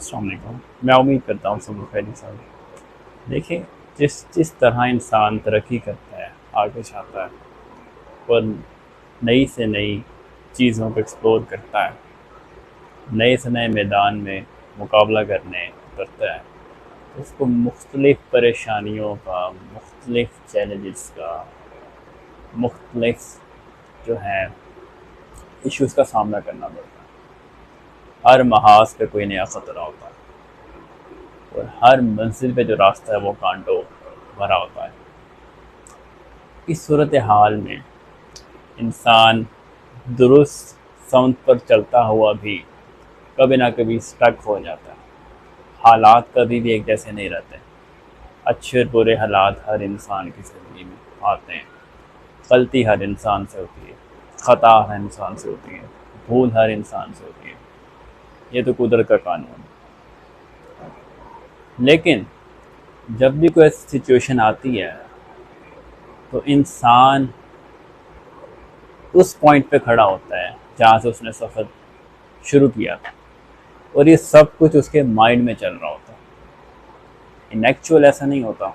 السلام علیکم۔ میں امید کرتا ہوں سب لوگ خیریت سے ہوں۔ دیکھیں، جس طرح انسان ترقی کرتا ہے، آگے جاتا ہے اور نئی سے نئی چیزوں کو ایکسپلور کرتا ہے، نئے سے نئے میدان میں مقابلہ کرنے کرتا ہے، تو اس کو مختلف پریشانیوں کا، مختلف چیلنجز کا، مختلف جو ہیں ایشوز کا سامنا کرنا پڑتا ہے۔ ہر محاذ پہ کوئی نیا خطرہ ہوتا ہے اور ہر منزل پہ جو راستہ ہے وہ کانٹوں بھرا ہوتا ہے۔ اس صورتحال میں انسان درست سمت پر چلتا ہوا بھی کبھی نہ کبھی سٹک ہو جاتا ہے۔ حالات کبھی بھی ایک جیسے نہیں رہتے۔ اچھے اور برے حالات ہر انسان کی زندگی میں آتے ہیں۔ غلطی ہر انسان سے ہوتی ہے، خطا ہر انسان سے ہوتی ہے، بھول ہر انسان سے ہوتی ہے۔ یہ تو قدرت کا قانون ہے۔ لیکن جب بھی کوئی ایسی سچویشن آتی ہے تو انسان اس پوائنٹ پہ کھڑا ہوتا ہے جہاں سے اس نے سفر شروع کیا تھا، اور یہ سب کچھ اس کے مائنڈ میں چل رہا ہوتا ہے۔ ان ایکچوئل ایسا نہیں ہوتا۔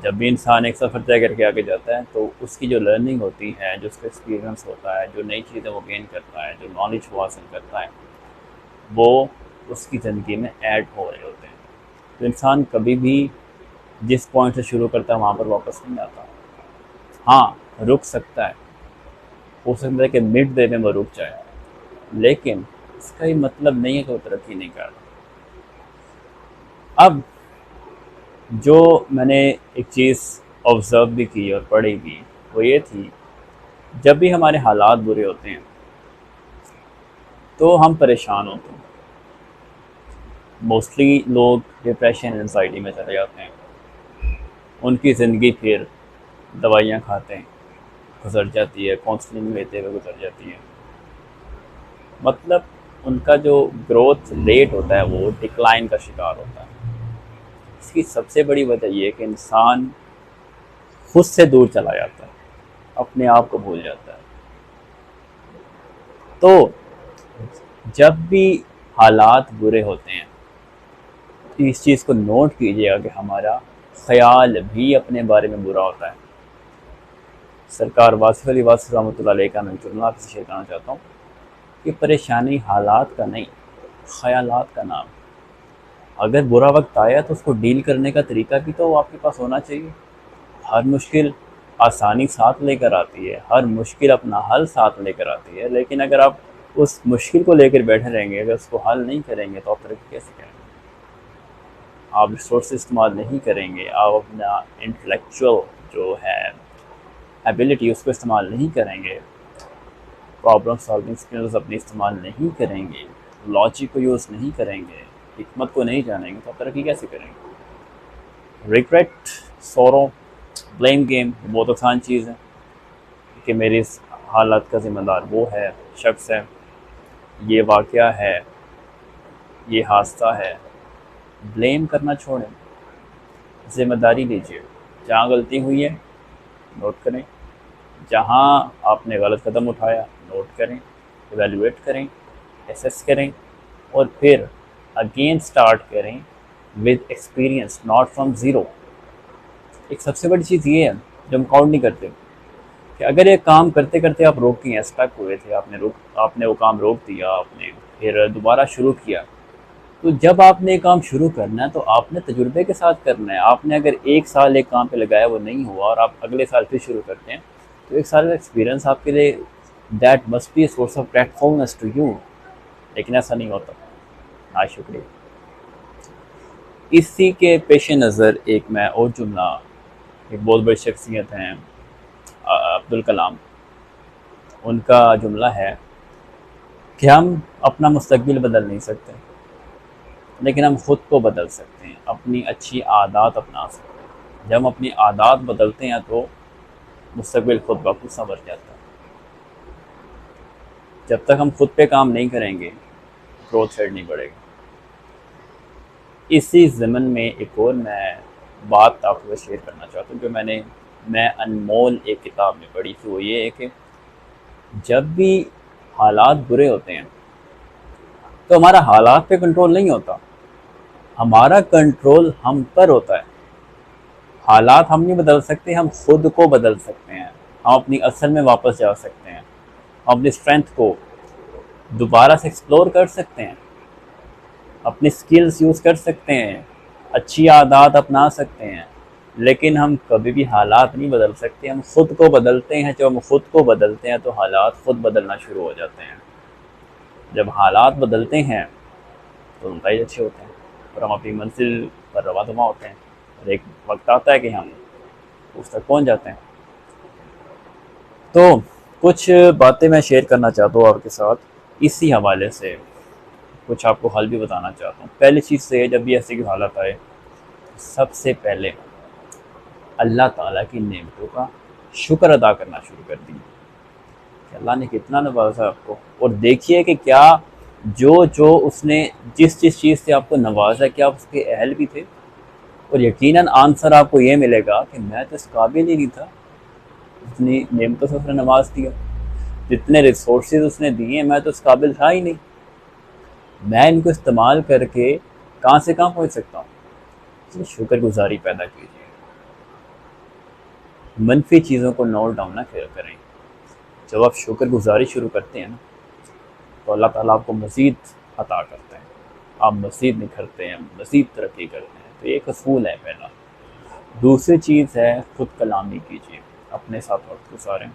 جب بھی انسان ایک سفر طے کر کے آگے جاتا ہے تو اس کی جو لرننگ ہوتی ہے، جو اس کا ایکسپیرینس ہوتا ہے، جو نئی چیزیں وہ گین کرتا ہے، جو نالج وہ حاصل کرتا ہے، وہ اس کی زندگی میں ایڈ ہو رہے ہوتے ہیں۔ تو انسان کبھی بھی جس پوائنٹ سے شروع کرتا ہے وہاں پر واپس نہیں آتا۔ ہاں، رک سکتا ہے، ہو سکتا ہے کہ مڈ وے میں وہ رک جائے، لیکن اس کا یہ مطلب نہیں ہے کہ وہ ترقی نہیں کر رہا۔ اب جو میں نے ایک چیز آبزرو بھی کی اور پڑھی بھی، وہ یہ تھی، جب بھی ہمارے حالات برے ہوتے ہیں تو ہم پریشان ہوتے ہیں۔ موسٹلی لوگ ڈپریشن انزائٹی میں چلے جاتے ہیں۔ ان کی زندگی پھر دوائیاں کھاتے ہیں گزر جاتی ہے، کاؤنسلنگ لیتے ہوئے گزر جاتی ہے۔ مطلب ان کا جو گروتھ ریٹ ہوتا ہے وہ ڈکلائن کا شکار ہوتا ہے۔ اس کی سب سے بڑی وجہ یہ ہے کہ انسان خود سے دور چلا جاتا ہے، اپنے آپ کو بھول جاتا ہے۔ تو جب بھی حالات برے ہوتے ہیں تو اس چیز کو نوٹ کیجیے گا کہ ہمارا خیال بھی اپنے بارے میں برا ہوتا ہے۔ سرکار واصف علی واصف رحمۃ اللہ علیہ کا میں جملہ آپ سے شیئر کرنا چاہتا ہوں کہ پریشانی حالات کا نہیں، خیالات کا نام۔ اگر برا وقت آیا تو اس کو ڈیل کرنے کا طریقہ بھی تو آپ کے پاس ہونا چاہیے۔ ہر مشکل آسانی ساتھ لے کر آتی ہے، ہر مشکل اپنا حل ساتھ لے کر آتی ہے، لیکن اگر آپ اس مشکل کو لے کر بیٹھے رہیں گے، اگر اس کو حل نہیں کریں گے تو آپ ترقی کیسے کریں گے؟ آپ ریسورس استعمال نہیں کریں گے، آپ اپنا انٹلیکچوئل جو ہے ایبلٹی اس کو استعمال نہیں کریں گے، پرابلم سالونگ اسکلز اپنی استعمال نہیں کریں گے، لاجک کو یوز نہیں کریں گے، حکمت کو نہیں جانیں گے، تو آپ ترقی کیسے کریں گے؟ ریگریٹ، سورو، بلیم گیم بہت آسان چیز ہے کہ میری اس حالت کا ذمہ دار وہ ہے، شخص ہے، یہ واقعہ ہے، یہ حادثہ ہے۔ بلیم کرنا چھوڑیں، ذمہ داری لیجیے۔ جہاں غلطی ہوئی ہے نوٹ کریں، جہاں آپ نے غلط قدم اٹھایا نوٹ کریں، ایویلویٹ کریں، ایسیس کریں، اور پھر اگین سٹارٹ کریں with experience, not from zero. ایک سب سے بڑی چیز یہ ہے جو ہم کاؤنٹ نہیں کرتے کہ اگر یہ کام کرتے کرتے آپ روک گئے ہیں، اسٹک ہوئے تھے، آپ نے وہ کام روک دیا، آپ نے پھر دوبارہ شروع کیا، تو جب آپ نے یہ کام شروع کرنا ہے تو آپ نے تجربے کے ساتھ کرنا ہے۔ آپ نے اگر ایک سال ایک کام پہ لگایا وہ نہیں ہوا اور آپ اگلے سال پھر شروع کرتے ہیں تو ایک سال کا ایکسپیرینس آپ کے لیے that must be a source of gratefulness to you, لیکن ایسا نہیں ہوتا۔ شکریہ۔ اسی کے پیش نظر ایک میں اور جملہ، ایک بہت بڑی شخصیت ہیں عبدالکلام، ان کا جملہ ہے کہ ہم اپنا مستقبل بدل نہیں سکتے، لیکن ہم خود کو بدل سکتے ہیں، اپنی اچھی عادات اپنا سکتے ہیں۔ جب ہم اپنی عادات بدلتے ہیں تو مستقبل خود بخود سنور جاتا ہے۔ جب تک ہم خود پہ کام نہیں کریں گے گروتھ ریٹ نہیں بڑھے گا۔ اسی ضمن میں ایک اور میں بات آپ کو شیئر کرنا چاہتا ہوں جو میں انمول ایک کتاب میں پڑھی تھی، وہ یہ ہے کہ جب بھی حالات برے ہوتے ہیں تو ہمارا حالات پہ کنٹرول نہیں ہوتا، ہمارا کنٹرول ہم پر ہوتا ہے۔ حالات ہم نہیں بدل سکتے، ہم خود کو بدل سکتے ہیں، ہم اپنی اصل میں واپس جا سکتے ہیں، ہم اپنی اسٹرینتھ کو دوبارہ سے ایکسپلور کر سکتے ہیں، اپنی سکلز یوز کر سکتے ہیں، اچھی عادات اپنا سکتے ہیں، لیکن ہم کبھی بھی حالات نہیں بدل سکتے، ہم خود کو بدلتے ہیں۔ جب ہم خود کو بدلتے ہیں تو حالات خود بدلنا شروع ہو جاتے ہیں۔ جب حالات بدلتے ہیں تو نتائج اچھے ہوتے ہیں اور ہم اپنی منزل پر رواں دواں ہوتے ہیں، اور ایک وقت آتا ہے کہ ہم اس تک پہنچ جاتے ہیں۔ تو کچھ باتیں میں شیئر کرنا چاہتا ہوں آپ کے ساتھ، اسی حوالے سے کچھ آپ کو حل بھی بتانا چاہتا ہوں۔ پہلی چیز سے جب بھی ایسی کی حالت آئے، سب سے پہلے اللہ تعالیٰ کی نعمتوں کا شکر ادا کرنا شروع کر دیجیے کہ اللہ نے کتنا نوازا آپ کو، اور دیکھیے کہ کیا جو اس نے جس چیز سے آپ کو نوازا کیا آپ اس کے اہل بھی تھے، اور یقیناً آنسر آپ کو یہ ملے گا کہ میں تو اس قابل ہی نہیں تھا، اتنی نعمتوں سے اس نے نواز دیا، جتنے ریسورسز اس نے دیے میں تو اس قابل تھا ہی نہیں، میں ان کو استعمال کر کے کہاں سے کہاں پہنچ سکتا ہوں۔ تو شکر گزاری پیدا کیجیے، منفی چیزوں کو نوٹ ڈاؤن نہ کریں۔ جب آپ شکر گزاری شروع کرتے ہیں نا تو اللہ تعالیٰ آپ کو مزید عطا کرتے ہیں، آپ مزید نکھرتے ہیں، مزید ترقی کرتے ہیں۔ تو یہ ایک اصول ہے پہلا۔ دوسری چیز ہے خود کلامی کیجیے، اپنے ساتھ وقت گزاریں،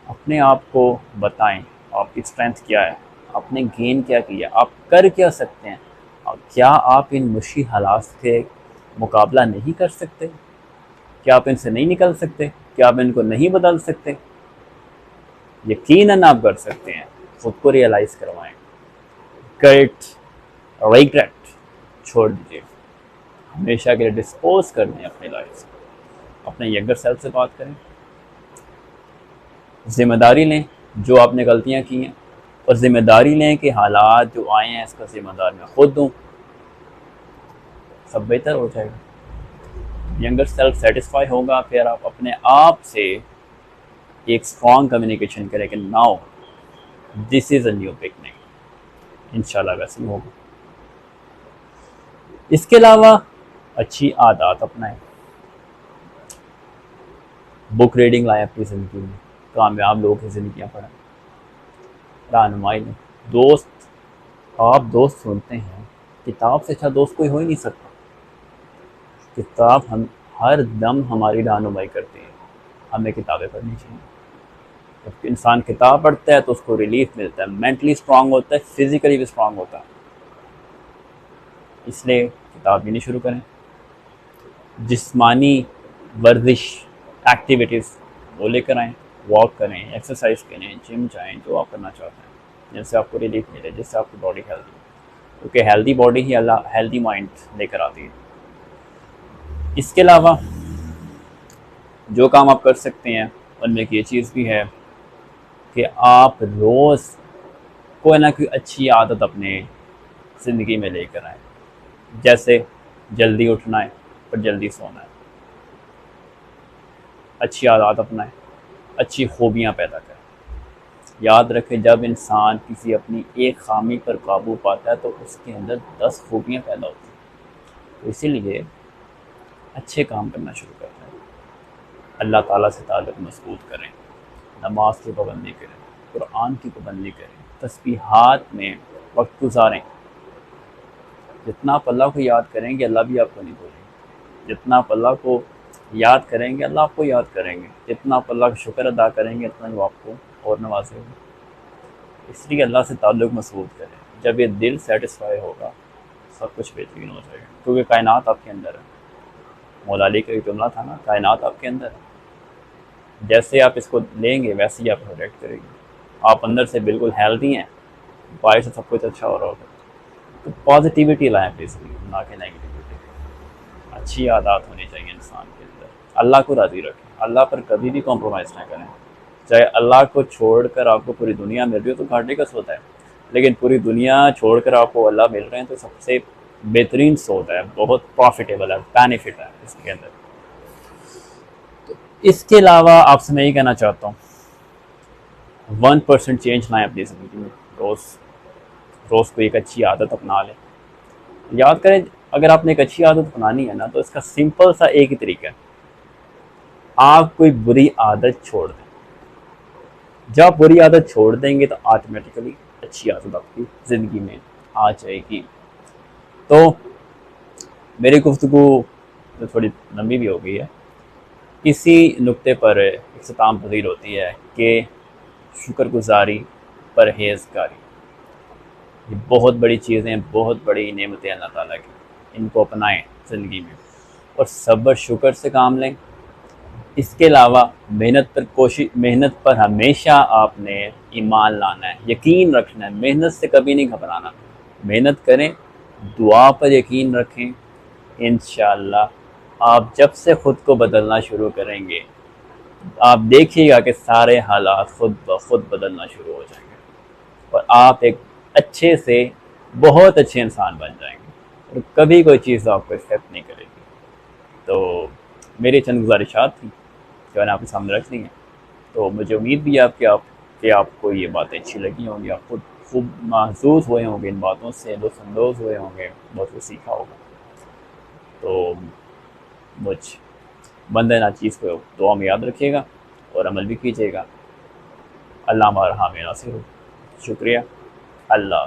اپنے آپ کو بتائیں آپ کی اسٹرینتھ کیا ہے، آپ نے گین کیا کیا، آپ کر کیا سکتے ہیں، کیا آپ ان مشکل حالات سے مقابلہ نہیں کر سکتے، کیا آپ ان سے نہیں نکل سکتے، کیا آپ ان کو نہیں بدل سکتے؟ یقیناً آپ کر سکتے ہیں۔ خود کو ریئلائز کروائیں، ریگریٹ چھوڑ دیجیے، ہمیشہ کے لیے ڈسپوز کر دیں اپنی لائف سے، اپنے ینگر سیلف سے بات کریں، ذمہ داری لیں جو آپ نے غلطیاں کی ہیں، اور ذمہ داری لیں کہ حالات جو آئے ہیں اس کا ذمہ دار میں خود دوں، سب بہتر ہو جائے گا۔ ینگر سیلف سیٹسفائی ہوگا، پھر آپ اپنے آپ سے ایک اسٹرانگ کمیونیکیشن کریں کہ now this is a new beginning, انشاءاللہ ویسے ہی ہوگا۔ اس کے علاوہ اچھی عادات اپنائیں، بک ریڈنگ لائیں اپنی زندگی میں، کامیاب لوگوں کی زندگیاں پڑھیں، رہنمائی لیں، آپ دوست سنتے ہیں، کتاب سے اچھا دوست کوئی ہو ہی نہیں سکتا۔ کتاب ہم ہر دم ہماری رہنمائی کرتی ہے، ہمیں کتابیں پڑھنی چاہیے۔ جب انسان کتاب پڑھتا ہے تو اس کو ریلیف ملتا ہے، مینٹلی اسٹرانگ ہوتا ہے، فزیکلی بھی اسٹرانگ ہوتا ہے۔ اس لیے کتاب پڑھنی شروع کریں، جسمانی ورزش ایکٹیویٹیز وہ لے کر آئیں، واک کریں، ایکسرسائز کریں، جم جائیں، جو آپ کرنا چاہتے ہیں جس سے آپ کو ریلیف ملے، جس سے آپ کی باڈی ہیلدی ہو، کیونکہ healthy body he Allah healthy mind لے کر آتی ہے۔ اس کے علاوہ جو کام آپ کر سکتے ہیں ان میں یہ چیز بھی ہے کہ آپ روز کوئی نہ کوئی اچھی عادت اپنے زندگی میں لے کر آئیں، جیسے جلدی اٹھنا ہے اور جلدی سونا ہے، اچھی عادات اپنائیں، اچھی خوبیاں پیدا کریں۔ یاد رکھیں جب انسان کسی اپنی ایک خامی پر قابو پاتا ہے تو اس کے اندر 10 خوبیاں پیدا ہوتی ہیں۔ تو اسی لیے اچھے کام کرنا شروع کرتے ہیں، اللہ تعالیٰ سے تعلق مضبوط کریں، نماز کی پابندی کریں، قرآن کی پابندی کریں، تسبیحات میں وقت گزاریں۔ جتنا آپ اللہ کو یاد کریں گے اللہ بھی آپ کو نہیں بھولیں گے، جتنا آپ اللہ کو یاد کریں گے اللہ آپ کو یاد کریں گے، جتنا آپ اللہ کا شکر ادا کریں گے اتنا وہ آپ کو اور نوازے گا۔ اس لیے اللہ سے تعلق مضبوط کریں، جب یہ دل سیٹسفائی ہوگا سب کچھ بہترین ہو جائے گا، کیونکہ کائنات آپ کے اندر ہے۔ مولا علی کا ایک جملہ تھا نا، کائنات آپ کے اندر ہے، جیسے آپ اس کو لیں گے ویسے ہی آپ کو ریئیکٹ کرے گی۔ آپ اندر سے بالکل ہیلدی ہیں، باہر سے سب کچھ اچھا ہو رہا ہوگا، تو پازیٹیوٹی لائیں پلیز، نہ کہ نیگیٹیوٹی۔ اچھی عادات ہونی چاہیے انسان کے اندر، اللہ کو راضی رکھیں، اللہ پر کبھی بھی کمپرومائز نہ کریں۔ چاہے اللہ کو چھوڑ کر آپ کو پوری دنیا مل رہی ہو تو گھاٹے کا سودا ہے، لیکن پوری دنیا چھوڑ کر آپ کو اللہ مل رہے ہیں تو سب سے بہترین سودا ہے، بہت پروفیٹیبل ہے، بینیفٹ ہے اس کے اندر۔ تو اس کے علاوہ آپ سے میں یہ کہنا چاہتا ہوں 1% چینج لائیں اپنی زندگی میں، روز روز کو ایک اچھی عادت اپنا لیں. یاد کریں اگر آپ نے ایک اچھی عادت اپنانی ہے نا تو اس کا سمپل سا ایک ہی طریقہ ہے, آپ کوئی بری عادت چھوڑ دیں. جب آپ بری عادت چھوڑ دیں گے تو آٹومیٹیکلی اچھی عادت آپ کی زندگی میں آ جائے گی. تو میری گفتگو تھوڑی لمبی بھی ہو گئی ہے, اسی نقطے پر اختتام پذیر ہوتی ہے کہ شکر گزاری, پرہیزگاری, یہ بہت بڑی چیزیں, بہت بڑی نعمتیں اللہ تعالیٰ کی, ان کو اپنائیں زندگی میں اور صبر شکر سے کام لیں. اس کے علاوہ محنت پر ہمیشہ آپ نے ایمان لانا ہے, یقین رکھنا ہے, محنت سے کبھی نہیں گھبرانا. محنت کریں, دعا پر یقین رکھیں, انشاءاللہ آپ جب سے خود کو بدلنا شروع کریں گے آپ دیکھیے گا کہ سارے حالات خود بخود بدلنا شروع ہو جائیں گے اور آپ ایک اچھے سے بہت اچھے انسان بن جائیں گے اور کبھی کوئی چیز آپ کو افیکٹ نہیں کرے گی. تو میری چند گزارشات تھیں جو میں نے آپ کے سامنے رکھ دی ہیں. تو مجھے امید بھی ہے کہ آپ کو یہ باتیں اچھی لگی ہوں گی, آپ خود خوب محظوظ ہوئے ہوں گے ان باتوں سے, لطف اندوز ہوئے ہوں گے, بہت کچھ سیکھا ہوگا. تو مجھ بندہ نا چیز کو دعا میں یاد رکھیے گا اور عمل بھی کیجیے گا. اللہ ہمارا حامی ناصر ہو. شکریہ. اللہ